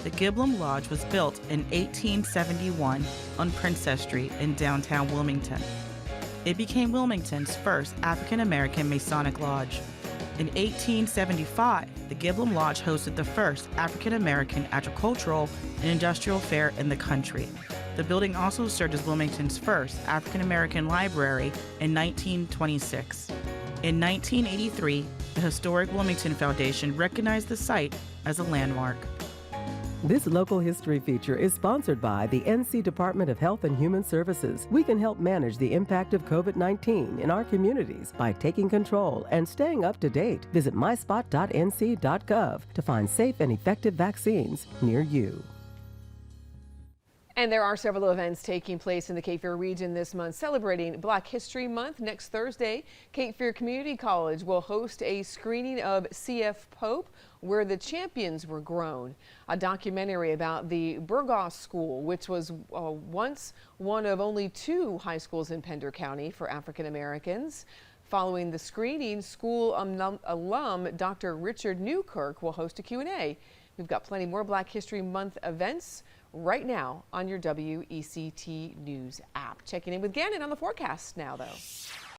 The Giblem Lodge was built in 1871 on Princess Street in downtown Wilmington. It became Wilmington's first African-American Masonic lodge. In 1875, the Giblem Lodge hosted the first African-American agricultural and industrial fair in the country. The building also served as Wilmington's first African-American library in 1926. In 1983, the Historic Wilmington Foundation recognized the site as a landmark. This local history feature is sponsored by the NC Department of Health and Human Services. We can help manage the impact of COVID-19 in our communities by taking control and staying up to date. Visit myspot.nc.gov to find safe and effective vaccines near you. And there are several events taking place in the Cape Fear region this month celebrating Black History Month. Next Thursday, Cape Fear Community College will host a screening of C.F. Pope, Where the Champions Were Grown, a documentary about the Burgos School, which was once one of only 2 high schools in Pender County for African Americans. Following the screening, school alum Dr. Richard Newkirk will host a Q&A. We've got plenty more Black History Month events right now on your WECT News app. Checking in with Gannon on the forecast now, though.